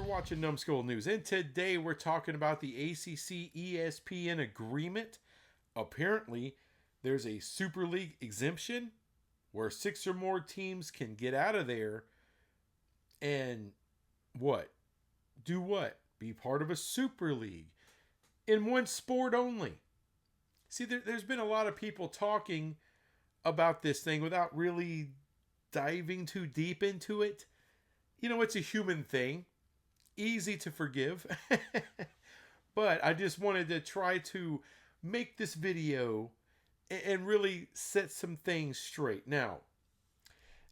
for watching Numbskull News, and today we're talking about the ACC ESPN agreement. Apparently, there's a Super League exemption where 6 or more teams can get out of there and what? Do what? Be part of a Super League in one sport only. See, there's been a lot of people talking about this thing without really diving too deep into it. You know, it's a human thing. Easy to forgive. But I just wanted to try to make this video and really set some things straight. Now,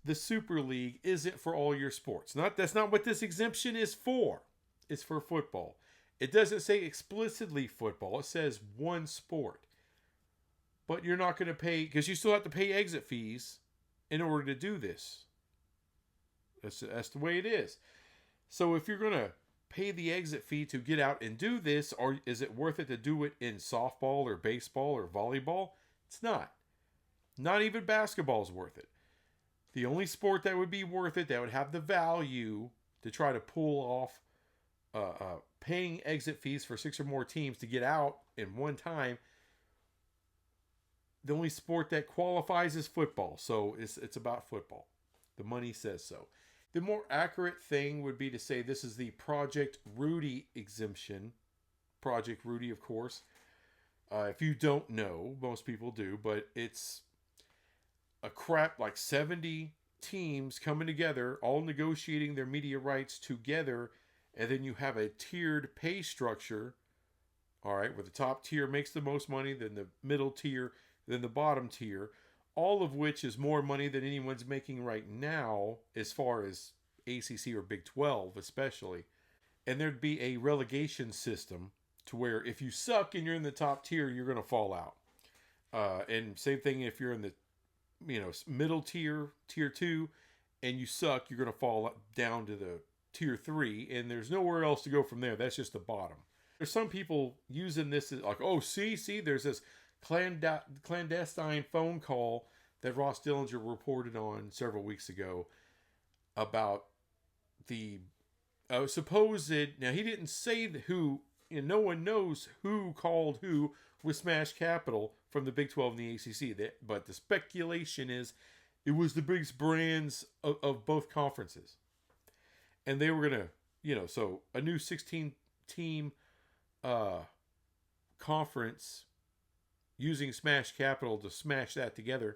the Super League isn't for all your sports. That's not what this exemption is for. It's for football. It doesn't say explicitly football. It says one sport. But you're not going to pay, because you still have to pay exit fees in order to do this. That's the way it is. So if you're going to pay the exit fee to get out and do this, or is it worth it to do it in softball or baseball or volleyball? It's not. Not even basketball is worth it. The only sport that would be worth it, that would have the value to try to pull off paying exit fees for 6 or more teams to get out in one time, the only sport that qualifies is football. So it's about football. The money says so. The more accurate thing would be to say this is the Project Rudy exemption. Project Rudy, of course. If you don't know, most people do, but it's a crap like 70 teams coming together, all negotiating their media rights together, and then you have a tiered pay structure, all right, where the top tier makes the most money, then the middle tier, then the bottom tier, all of which is more money than anyone's making right now as far as ACC or Big 12 especially. And there'd be a relegation system to where if you suck and you're in the top tier, you're going to fall out. And same thing if you're in the middle tier, tier 2, and you suck, you're going to fall down to the tier 3, and there's nowhere else to go from there. That's just the bottom. There's some people using this as like, oh, see, there's this clandestine phone call that Ross Dillinger reported on several weeks ago about the supposed, now he didn't say who, and no one knows who called who with Smash Capital from the Big 12 and the ACC, but the speculation is it was the biggest brands of both conferences. And they were going to, so a new 16-team conference using Smash Capital to smash that together.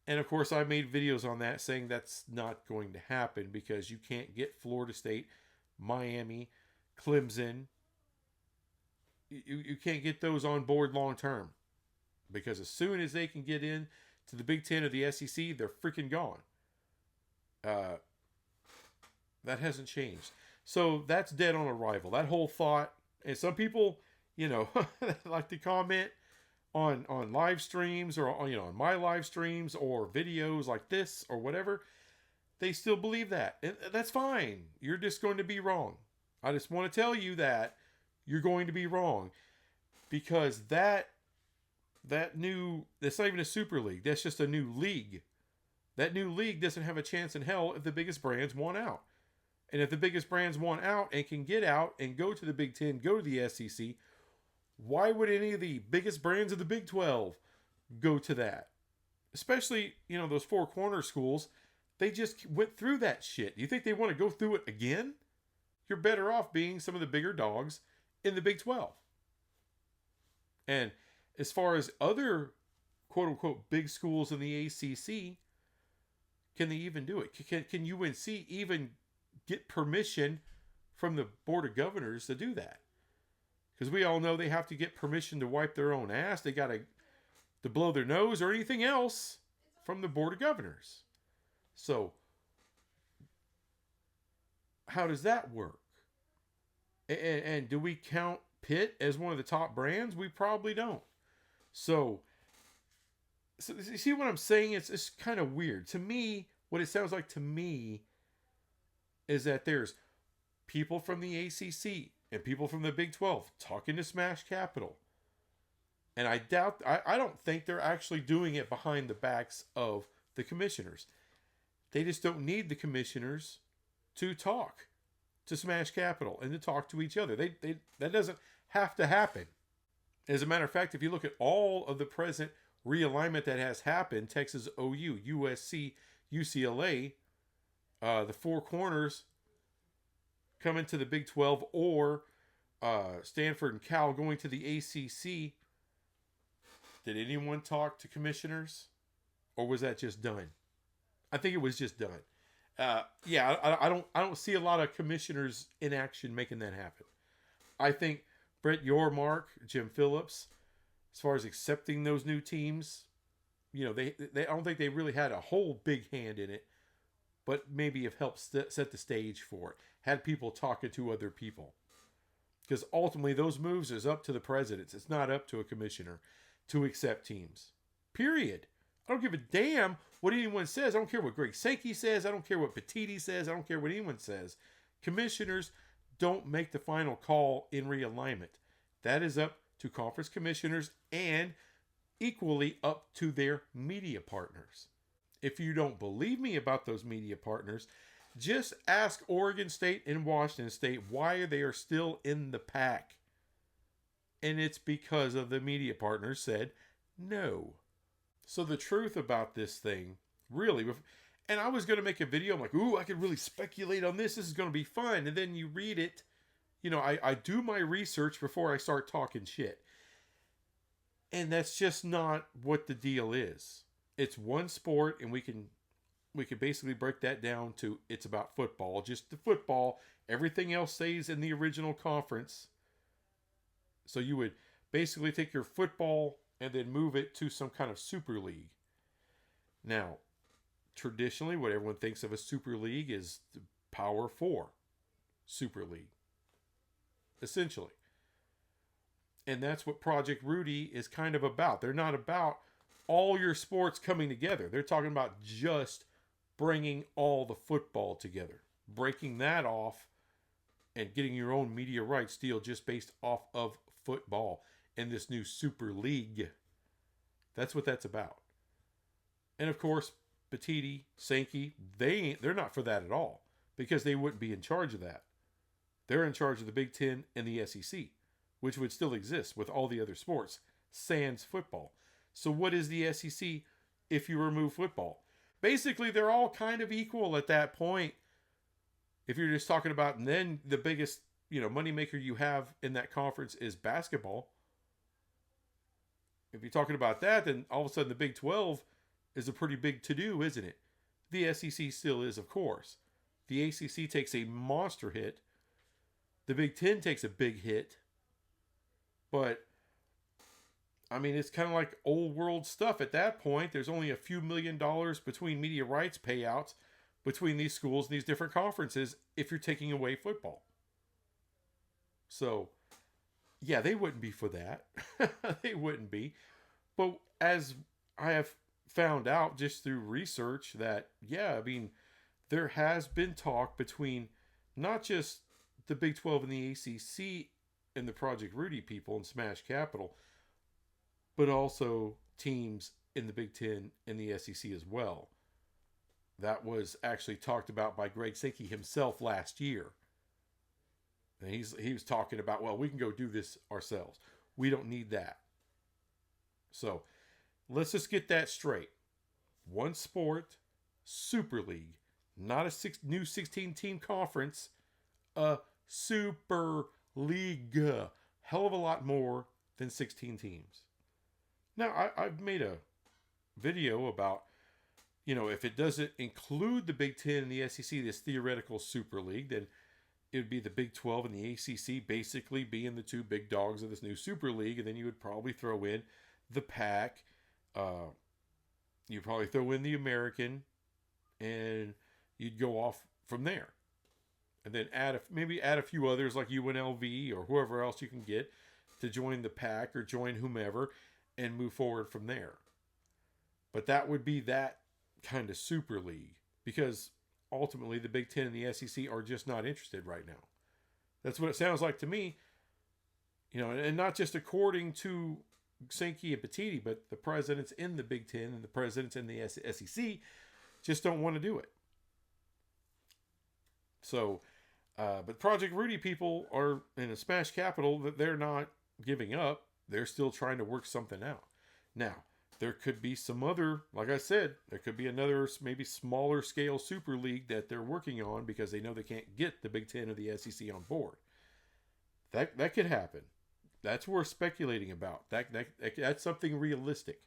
And of course, I made videos on that saying that's not going to happen because you can't get Florida State, Miami, Clemson. You can't get those on board long term because as soon as they can get in to the Big Ten or the SEC, they're freaking gone. That hasn't changed. So that's dead on arrival. That whole thought, and some people, like to comment on live streams or on my live streams or videos like this or whatever, they still believe that. And that's fine. You're just going to be wrong. I just want to tell you that you're going to be wrong because that's not even a Super League. That's just a new league. That new league doesn't have a chance in hell if the biggest brands want out. And if the biggest brands want out and can get out and go to the Big Ten, go to the SEC, why would any of the biggest brands of the Big 12 go to that? Especially, those four corner schools, they just went through that shit. Do you think they want to go through it again? You're better off being some of the bigger dogs in the Big 12. And as far as other quote-unquote big schools in the ACC, can they even do it? Can UNC even get permission from the Board of Governors to do that? Because we all know they have to get permission to wipe their own ass. They got to blow their nose or anything else from the Board of Governors. So, how does that work? And do we count Pitt as one of the top brands? We probably don't. So you see what I'm saying? It's kind of weird. To me, what it sounds like to me is that there's people from the ACC and people from the Big 12 talking to Smash Capital. And I don't think they're actually doing it behind the backs of the commissioners. They just don't need the commissioners to talk to smash capital and to talk to each other. That doesn't have to happen. As a matter of fact, if you look at all of the present realignment that has happened, Texas OU, USC, UCLA, the four corners coming to the Big 12, or Stanford and Cal going to the ACC. Did anyone talk to commissioners, or was that just done? I think it was just done. I don't see a lot of commissioners in action making that happen. I think Brett Yormark, Jim Phillips, as far as accepting those new teams, they I don't think they really had a whole big hand in it, but maybe have helped set the stage for it. Had people talking to other people. Because ultimately those moves is up to the presidents. It's not up to a commissioner to accept teams. Period. I don't give a damn what anyone says. I don't care what Greg Sankey says. I don't care what Petitti says. I don't care what anyone says. Commissioners don't make the final call in realignment. That is up to conference commissioners and equally up to their media partners. If you don't believe me about those media partners, just ask Oregon State and Washington State why they are still in the pack. And it's because of the media partners said no. So the truth about this thing, really, and I was going to make a video, I'm like, ooh, I could really speculate on this. This is going to be fun. And then you read it. I do my research before I start talking shit. And that's just not what the deal is. It's one sport, and we can basically break that down to it's about football. Just the football. Everything else stays in the original conference. So you would basically take your football and then move it to some kind of super league. Now, traditionally, what everyone thinks of a super league is the Power Four Super League. Essentially. And that's what Project Rudy is kind of about. They're not about all your sports coming together. They're talking about just bringing all the football together. Breaking that off and getting your own media rights deal just based off of football in this new Super League. That's what that's about. And of course, Petitti, Sankey, they're not for that at all, because they wouldn't be in charge of that. They're in charge of the Big Ten and the SEC, which would still exist with all the other sports, sans football. So what is the SEC if you remove football? Basically, they're all kind of equal at that point. If you're just talking about, and then the biggest, moneymaker you have in that conference is basketball. If you're talking about that, then all of a sudden the Big 12 is a pretty big to-do, isn't it? The SEC still is, of course. The ACC takes a monster hit. The Big 10 takes a big hit. But, it's kind of like old world stuff at that point. There's only a few $1 million between media rights payouts between these schools and these different conferences if you're taking away football. So, yeah, they wouldn't be for that. They wouldn't be. But as I have found out just through research that, there has been talk between not just the Big 12 and the ACC and the Project Rudy people and Smash Capital, but also teams in the Big Ten and the SEC as well. That was actually talked about by Greg Sankey himself last year. And he was talking about, well, we can go do this ourselves. We don't need that. So let's just get that straight. One sport, Super League, not a new 16-team conference, a Super League. Hell of a lot more than 16 teams. Now, I've made a video about, if it doesn't include the Big Ten and the SEC, this theoretical Super League, then it would be the Big 12 and the ACC basically being the two big dogs of this new Super League. And then you would probably throw in the PAC. You'd probably throw in the American. And you'd go off from there. And then maybe add a few others like UNLV or whoever else you can get to join the PAC or join whomever and move forward from there. But that would be that kind of Super League, because ultimately the Big Ten and the SEC are just not interested right now. That's what it sounds like to me. And not just according to Sankey and Petitti, but the presidents in the Big Ten and the presidents in the SEC just don't want to do it. So But Project Rudy people are in a Smash Capital that they're not giving up. They're still trying to work something out. Now, there could be some other, like I said, there could be another maybe smaller scale Super League that they're working on because they know they can't get the Big Ten or the SEC on board. That could happen. That's worth speculating about. That's something realistic.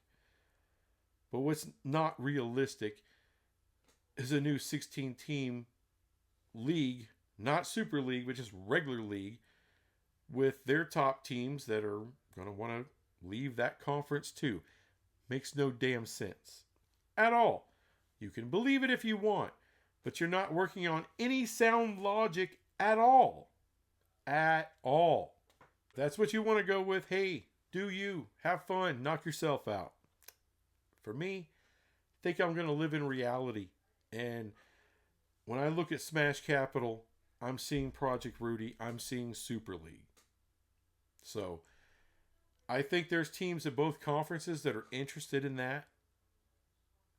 But what's not realistic is a new 16-team league, not Super League, but just regular league, with their top teams that are going to want to leave that conference too. Makes no damn sense at all. You can believe it if you want, but you're not working on any sound logic at all. At all. That's what you want to go with. Hey, do you have fun, knock yourself out. For me, I think I'm going to live in reality. And when I look at Smash Capital, I'm seeing Project Rudy, I'm seeing Super League. So I think there's teams in both conferences that are interested in that.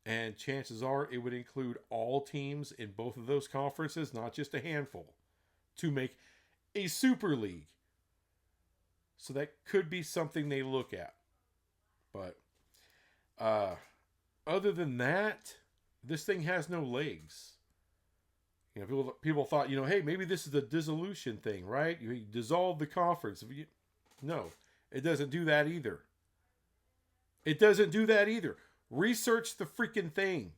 And chances are it would include all teams in both of those conferences, not just a handful, to make a Super League. So that could be something they look at. But other than that, this thing has no legs. You know, people thought, hey, maybe this is a dissolution thing, right? You dissolve the conference. No, it doesn't do that either. It doesn't do that either. Research the freaking thing.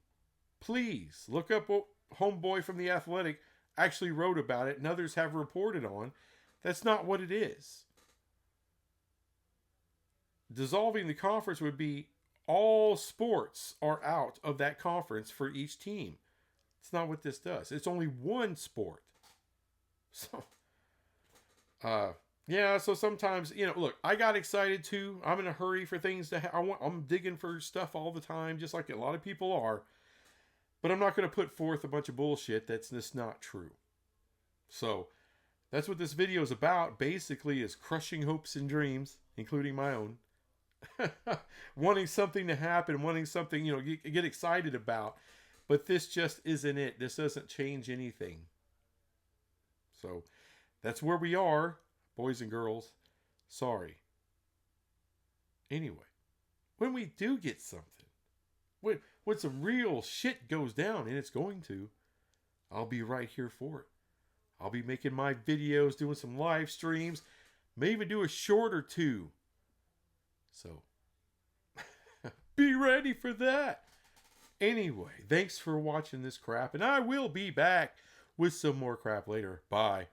Please look up what Homeboy from The Athletic actually wrote about it and others have reported on. That's not what it is. Dissolving the conference would be all sports are out of that conference for each team. It's not what this does. It's only one sport. So, yeah, so sometimes, look, I got excited too. I'm in a hurry for things I'm digging for stuff all the time, just like a lot of people are. But I'm not going to put forth a bunch of bullshit that's just not true. So, that's what this video is about, basically, is crushing hopes and dreams, including my own. Wanting something to happen, wanting something, you get excited about. But this just isn't it. This doesn't change anything. So, that's where we are, boys and girls. Sorry. Anyway, when we do get something, when some real shit goes down, and it's going to, I'll be right here for it. I'll be making my videos, doing some live streams, may even do a short or two. So, be ready for that. Anyway, thanks for watching this crap, and I will be back with some more crap later. Bye.